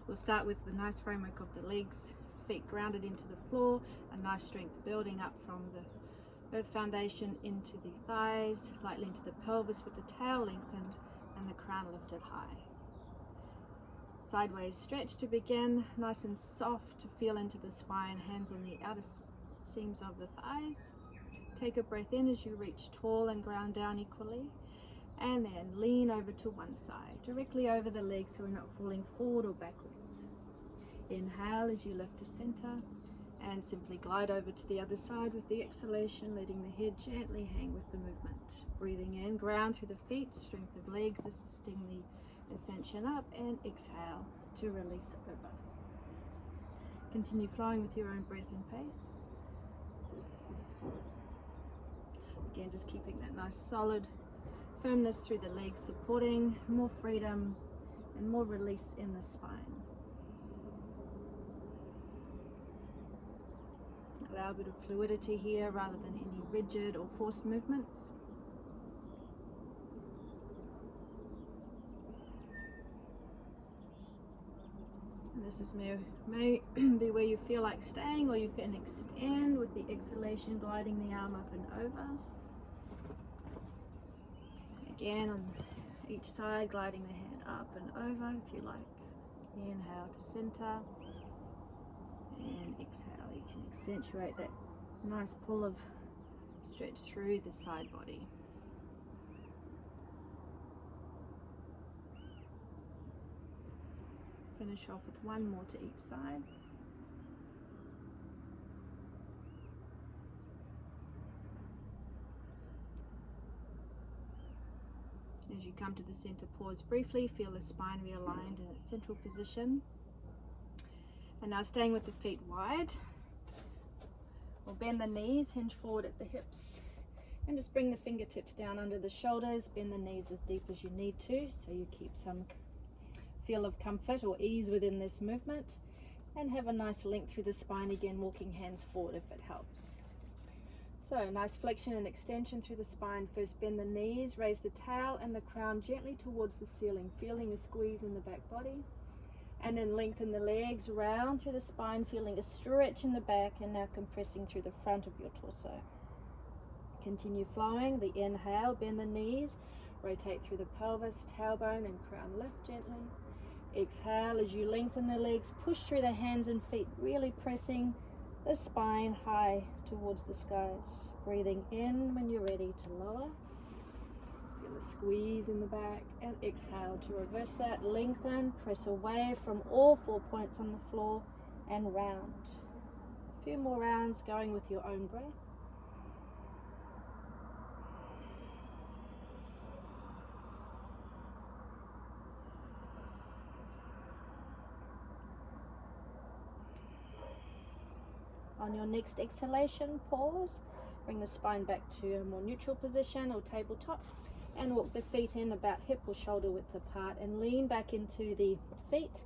We'll start with the nice framework of the legs, feet grounded into the floor, a nice strength building up from the earth foundation into the thighs, lightly into the pelvis with the tail lengthened and the crown lifted high. Sideways stretch to begin, nice and soft to feel into the spine, hands on the outer seams of the thighs. Take a breath in as you reach tall and ground down equally, and then lean over to one side, directly over the legs so we're not falling forward or backwards. Inhale as you lift to center, and simply glide over to the other side with the exhalation, letting the head gently hang with the movement. Breathing in, ground through the feet, strength of legs assisting the ascension up, and exhale to release over. Continue flowing with your own breath and pace. Again, just keeping that nice solid firmness through the legs, supporting more freedom and more release in the spine. Allow a bit of fluidity here rather than any rigid or forced movements. And this is may be where you feel like staying, or you can extend with the exhalation, gliding the arm up and over. Again, on each side, gliding the head up and over if you like. Inhale to center, and exhale. You can accentuate that nice pull of stretch through the side body. Finish off with one more to each side. As you come to the center, pause briefly, feel the spine realigned in its central position. And now staying with the feet wide, we'll bend the knees, hinge forward at the hips, and just bring the fingertips down under the shoulders. Bend the knees as deep as you need to, so you keep some feel of comfort or ease within this movement, and have a nice length through the spine, again walking hands forward if it helps. So nice flexion and extension through the spine. First bend the knees, raise the tail and the crown gently towards the ceiling, feeling a squeeze in the back body. And then lengthen the legs round through the spine, feeling a stretch in the back, and now compressing through the front of your torso. Continue flowing. The inhale, bend the knees, rotate through the pelvis, tailbone and crown lift gently. Exhale as you lengthen the legs, push through the hands and feet, really pressing the spine high towards the skies. Breathing in when you're ready to lower. Feel a squeeze in the back, and exhale to reverse that. Lengthen, press away from all 4 points on the floor and round. A few more rounds going with your own breath. On your next exhalation, pause. Bring the spine back to a more neutral position or tabletop, and walk the feet in about hip or shoulder width apart, and lean back into the feet.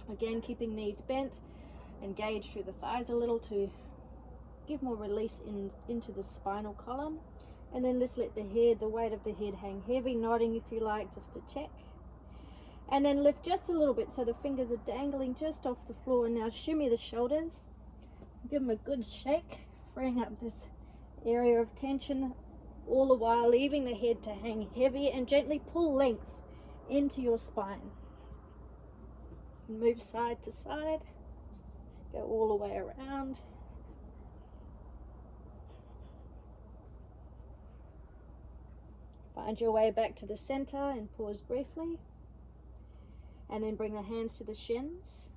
Again, keeping knees bent, engage through the thighs a little to give more release into the spinal column. And then just let the head, the weight of the head hang heavy, nodding if you like, just to check. And then lift just a little bit so the fingers are dangling just off the floor. And now shimmy the shoulders. Give them a good shake, freeing up this area of tension, all the while leaving the head to hang heavy, and gently pull length into your spine. Move side to side, go all the way around. Find your way back to the center and pause briefly. And then bring the hands to the shins.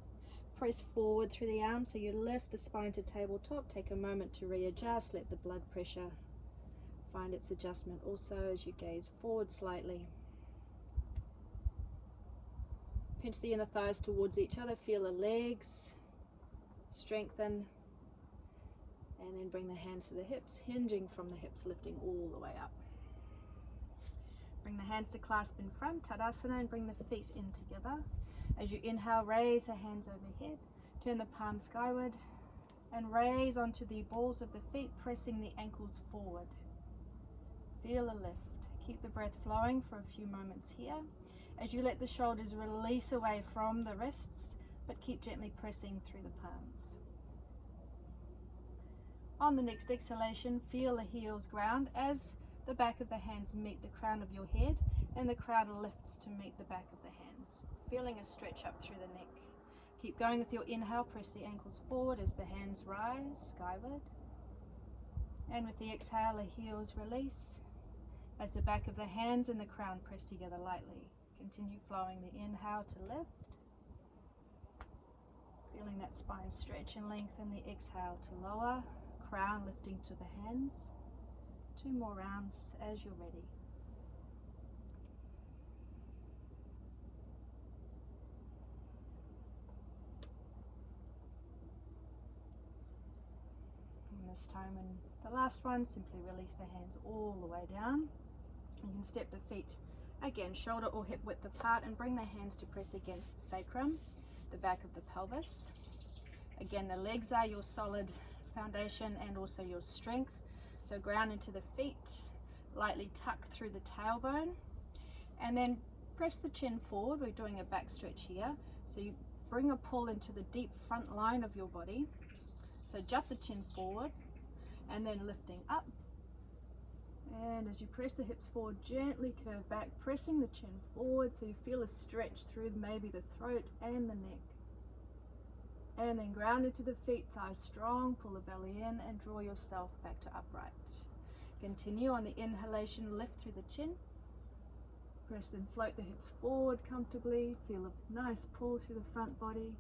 Press forward through the arms so you lift the spine to tabletop. Take a moment to readjust. Let the blood pressure find its adjustment also as you gaze forward slightly. Pinch the inner thighs towards each other. Feel the legs strengthen. And then bring the hands to the hips, hinging from the hips, lifting all the way up. Bring the hands to clasp in front, Tadasana, and bring the feet in together. As you inhale, raise the hands overhead, turn the palms skyward, and raise onto the balls of the feet, pressing the ankles forward. Feel a lift. Keep the breath flowing for a few moments here. As you let the shoulders release away from the wrists, but keep gently pressing through the palms. On the next exhalation, feel the heels ground as the back of the hands meet the crown of your head and the crown lifts to meet the back of the hands, feeling a stretch up through the neck. Keep going with your inhale, press the ankles forward as the hands rise skyward. And with the exhale, the heels release as the back of the hands and the crown press together lightly. Continue flowing the inhale to lift. Feeling that spine stretch and lengthen, the exhale to lower, crown lifting to the hands. 2 more rounds as you're ready. And this time, when the last one, simply release the hands all the way down. You can step the feet again, shoulder or hip width apart, and bring the hands to press against the sacrum, the back of the pelvis. Again, the legs are your solid foundation and also your strength. So ground into the feet, lightly tuck through the tailbone, and then press the chin forward. We're doing a back stretch here. So you bring a pull into the deep front line of your body. So jut the chin forward and then lifting up. And as you press the hips forward, gently curve back, pressing the chin forward so you feel a stretch through maybe the throat and the neck. And then ground into the feet, thighs strong, pull the belly in and draw yourself back to upright. Continue on the inhalation, lift through the chin. Press and float the hips forward comfortably. Feel a nice pull through the front body.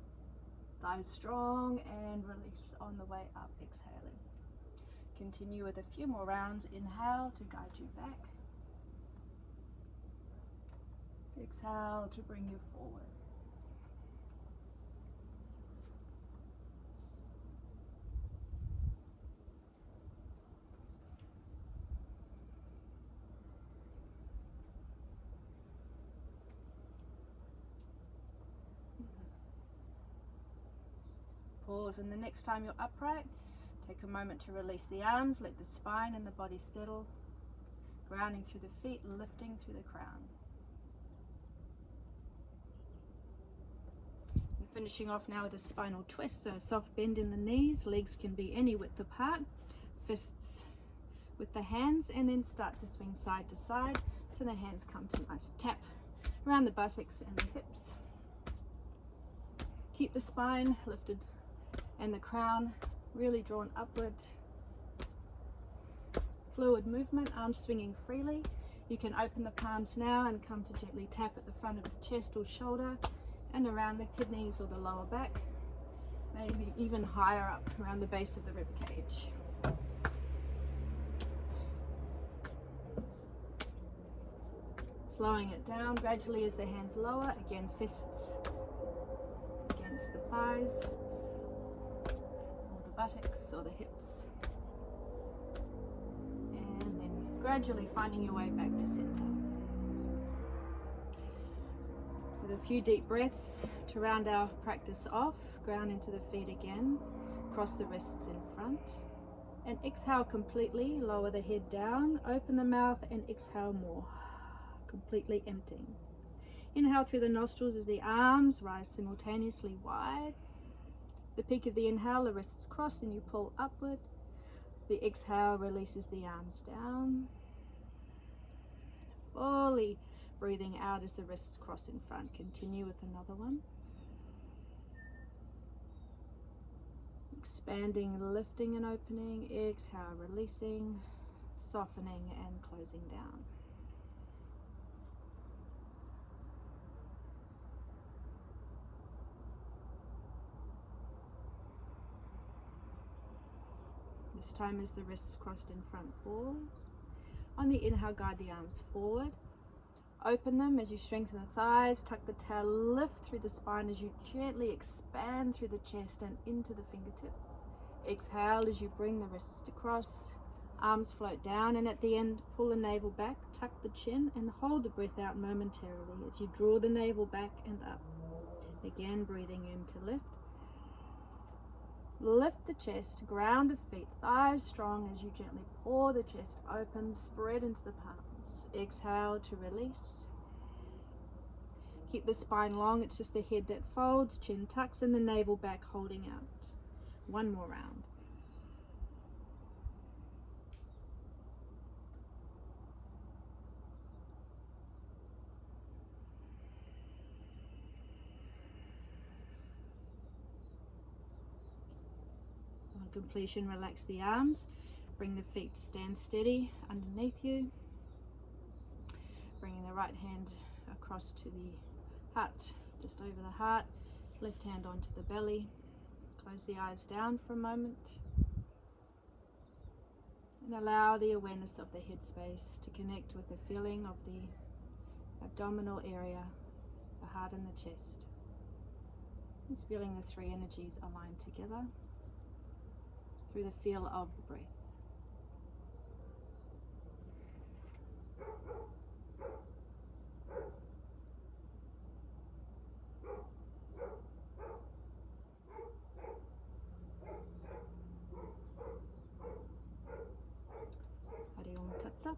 Thighs strong and release on the way up, exhaling. Continue with a few more rounds. Inhale to guide you back. Exhale to bring you forward. Pause, and the next time you're upright, take a moment to release the arms, let the spine and the body settle, grounding through the feet, lifting through the crown. And finishing off now with a spinal twist, so a soft bend in the knees, legs can be any width apart, fists with the hands, and then start to swing side to side, so the hands come to a nice tap around the buttocks and the hips. Keep the spine lifted and the crown really drawn upward. Fluid movement, arms swinging freely. You can open the palms now and come to gently tap at the front of the chest or shoulder and around the kidneys or the lower back, maybe even higher up around the base of the rib cage. Slowing it down gradually as the hands lower, again fists against the thighs, or the buttocks or the hips. And then gradually finding your way back to center. With a few deep breaths to round our practice off, ground into the feet again, cross the wrists in front, and exhale completely, lower the head down, open the mouth and exhale more, completely emptying. Inhale through the nostrils as the arms rise simultaneously wide. The peak of the inhale, the wrists cross and you pull upward. The exhale releases the arms down. Fully breathing out as the wrists cross in front. Continue with another one. Expanding, lifting and opening. Exhale, releasing, softening and closing down. This time as the wrists crossed in front, pause. On the inhale, guide the arms forward. Open them as you strengthen the thighs, tuck the tail, lift through the spine as you gently expand through the chest and into the fingertips. Exhale as you bring the wrists to cross, arms float down, and at the end, pull the navel back, tuck the chin and hold the breath out momentarily as you draw the navel back and up. Again, breathing in to lift. Lift the chest, ground the feet, thighs strong as you gently pour the chest open, spread into the palms. Exhale to release. Keep the spine long, it's just the head that folds, chin tucks and the navel back holding out. One more round. On completion, relax the arms. Bring the feet to stand steady underneath you. Bringing the right hand across to the heart, just over the heart. Left hand onto the belly. Close the eyes down for a moment. And allow the awareness of the headspace to connect with the feeling of the abdominal area, the heart and the chest. Just feeling the three energies align together through the feel of the breath. Hari Om Tat Sat.